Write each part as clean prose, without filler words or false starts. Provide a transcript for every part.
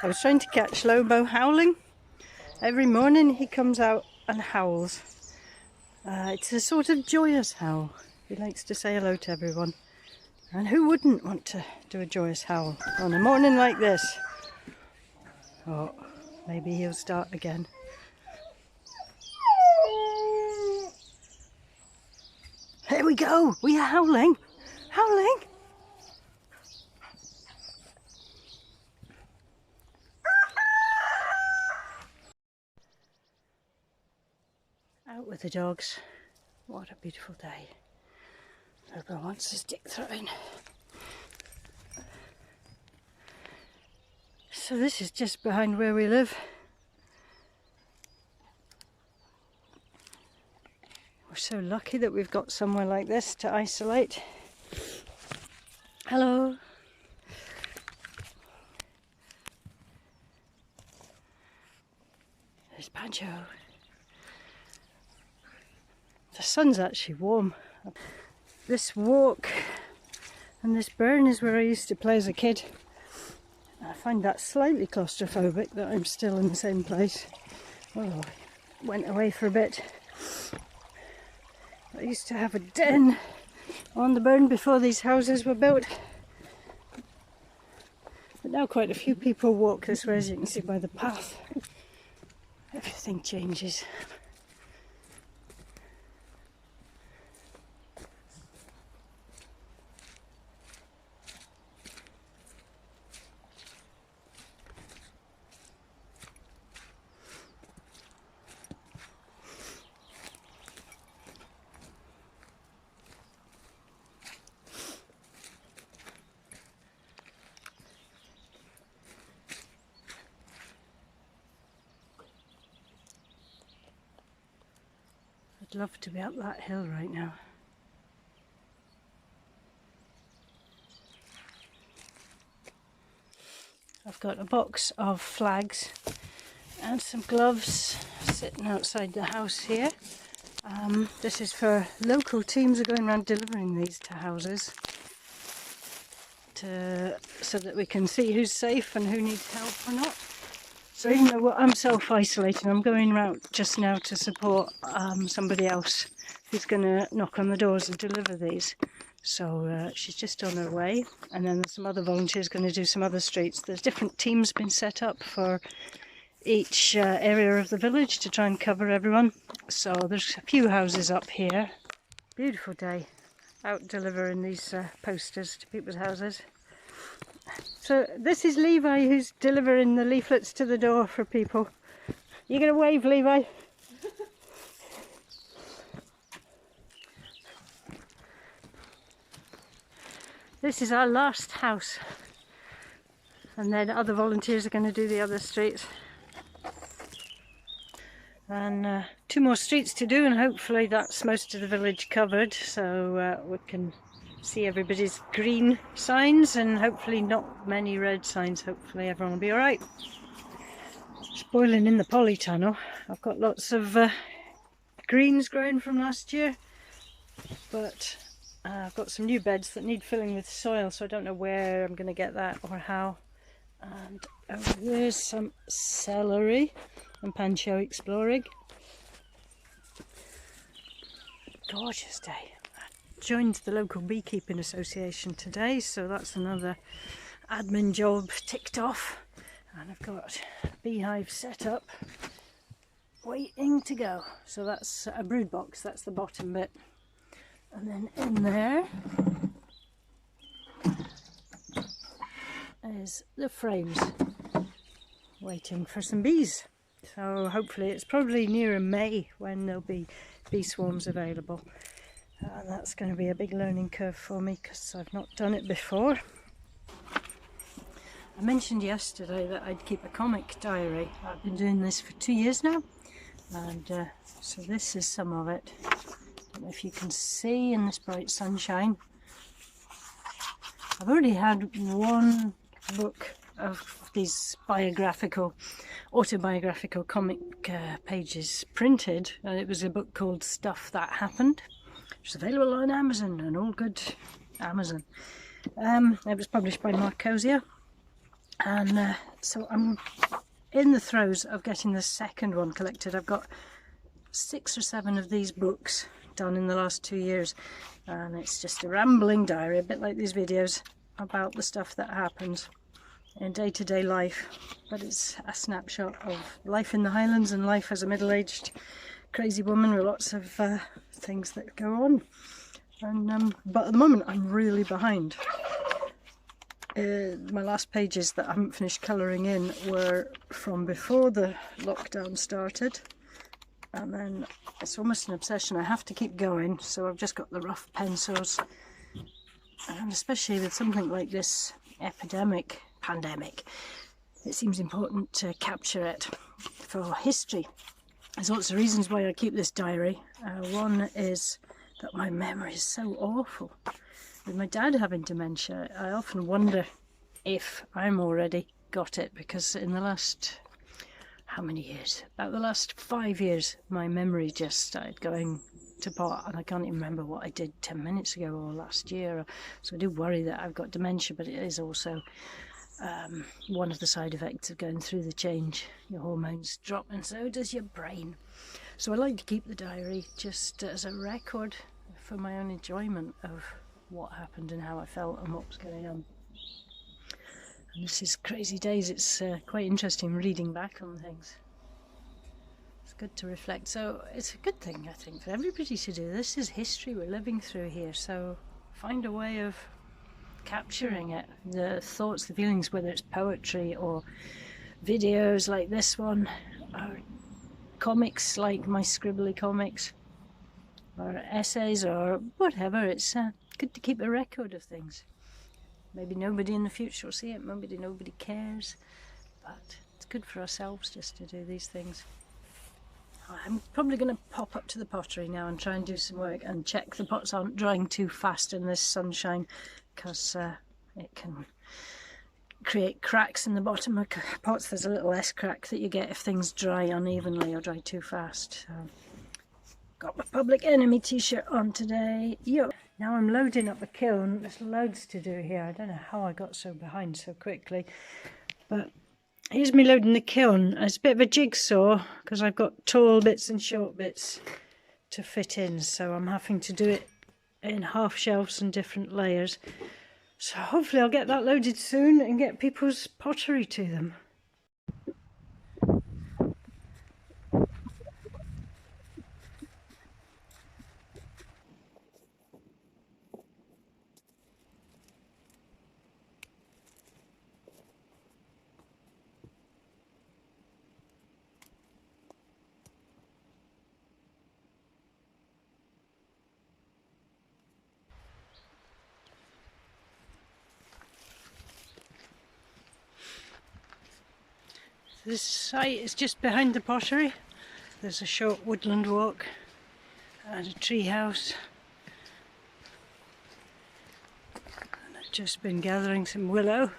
I was trying to catch Lobo howling. Every morning he comes out and howls. It's a sort of joyous howl. He likes to say hello to everyone. And who wouldn't want to do a joyous howl on a morning like this? Oh, maybe he'll start again. Here we go! We are howling! Howling! Out with the dogs. What a beautiful day. Lobo wants to stick throwing. So this is just behind where we live. We're so lucky that we've got somewhere like this to isolate. Hello. There's Pancho. The sun's actually warm. This walk and this burn is where I used to play as a kid. I find that slightly claustrophobic that I'm still in the same place. Oh, I went away for a bit. I used to have a den on the burn before these houses were built. But now quite a few people walk this way, as you can see by the path. Everything changes. I'd love to be up that hill right now. I've got a box of flags and some gloves sitting outside the house here. This is for local teams who are going around delivering these to houses so that we can see who's safe and who needs help or not. So even though I'm self-isolating, I'm going around just now to support somebody else who's going to knock on the doors and deliver these. So she's just on her way, and then there's some other volunteers going to do some other streets. There's different teams been set up for each area of the village to try and cover everyone. So there's a few houses up here. Beautiful day, out delivering these posters to people's houses. So this is Levi, who's delivering the leaflets to the door for people. You gonna wave, Levi? This is our last house, and then other volunteers are going to do the other streets. And 2 more streets to do, and hopefully that's most of the village covered, so we can see everybody's green signs and hopefully not many red signs. Hopefully everyone will be alright. It's boiling in the polytunnel. I've got lots of greens growing from last year, but I've got some new beds that need filling with soil, so I don't know where I'm going to get that or how. And over there's some celery and Pancho exploring. Gorgeous day. Joined the local beekeeping association today, so that's another admin job ticked off, and I've got a beehive set up waiting to go. So that's a brood box, that's the bottom bit, and then in there is the frames waiting for some bees. So hopefully it's probably nearer May when there'll be bee swarms available. That's going to be a big learning curve for me because I've not done it before. I mentioned yesterday that I'd keep a comic diary. I've been doing this for 2 years now, and so this is some of it. I don't know if you can see in this bright sunshine. I've already had 1 book of these autobiographical comic pages printed, and it was a book called Stuff That Happened. It's available on Amazon, and all good Amazon. It was published by Mark Cozier, And so I'm in the throes of getting the second one collected. I've got 6 or 7 of these books done in the last 2 years, and it's just a rambling diary, a bit like these videos, about the stuff that happens in day-to-day life, but it's a snapshot of life in the Highlands and life as a middle-aged crazy woman with lots of things that go on. And but at the moment I'm really behind. My last pages that I haven't finished colouring in were from before the lockdown started, and then it's almost an obsession. I have to keep going, so I've just got the rough pencils, and especially with something like this pandemic, it seems important to capture it for history. There's lots of reasons why I keep this diary. One is that my memory is so awful. With my dad having dementia, I often wonder if I'm already got it, because in the last, how many years? About the last 5 years, my memory just started going to pot, and I can't even remember what I did 10 minutes ago or last year. So I do worry that I've got dementia, but it is also one of the side effects of going through the change. Your hormones drop, and so does your brain. So I like to keep the diary just as a record for my own enjoyment of what happened and how I felt and what was going on. And this is crazy days. It's quite interesting reading back on things. It's good to reflect. So it's a good thing, I think, for everybody to do. This is history we're living through here, so find a way of capturing it, the thoughts, the feelings, whether it's poetry or videos like this one, or comics like my scribbly comics, or essays, or whatever. It's good to keep a record of things. Maybe nobody in the future will see it, nobody cares, but it's good for ourselves just to do these things. I'm probably going to pop up to the pottery now and try and do some work and check the pots aren't drying too fast in this sunshine, because it can create cracks in the bottom of pots. There's a little less crack that you get if things dry unevenly or dry too fast. So, got my Public Enemy t-shirt on today. Yo! Now I'm loading up the kiln. There's loads to do here. I don't know how I got so behind so quickly, but here's me loading the kiln. It's a bit of a jigsaw because I've got tall bits and short bits to fit in, so I'm having to do it in half shelves and different layers. So hopefully I'll get that loaded soon and get people's pottery to them. This site is just behind the pottery. There's a short woodland walk and a tree house. And I've just been gathering some willow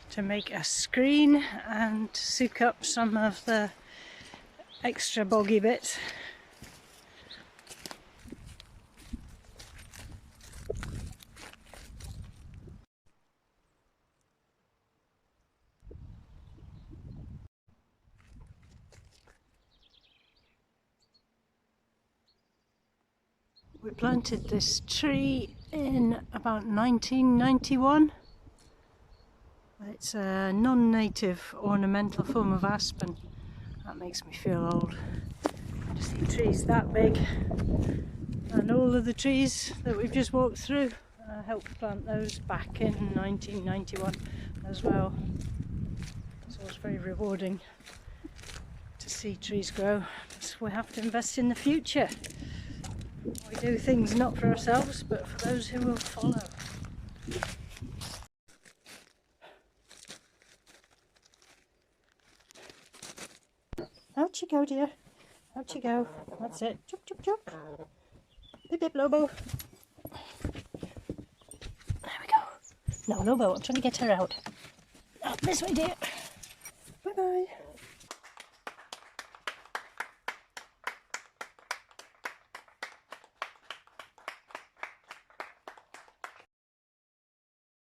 to make a screen and soak up some of the extra boggy bits. We planted this tree in about 1991. It's a non-native ornamental form of aspen. That makes me feel old to see trees that big. And all of the trees that we've just walked through, I helped plant those back in 1991 as well. So it's very rewarding to see trees grow. So we have to invest in the future. We do things not for ourselves, but for those who will follow. Out you go, dear. Out you go. That's it. Chup, chup, chup. Bip, bip, Lobo. There we go. No, Lobo, I'm trying to get her out. Oh, this way, dear. Bye-bye.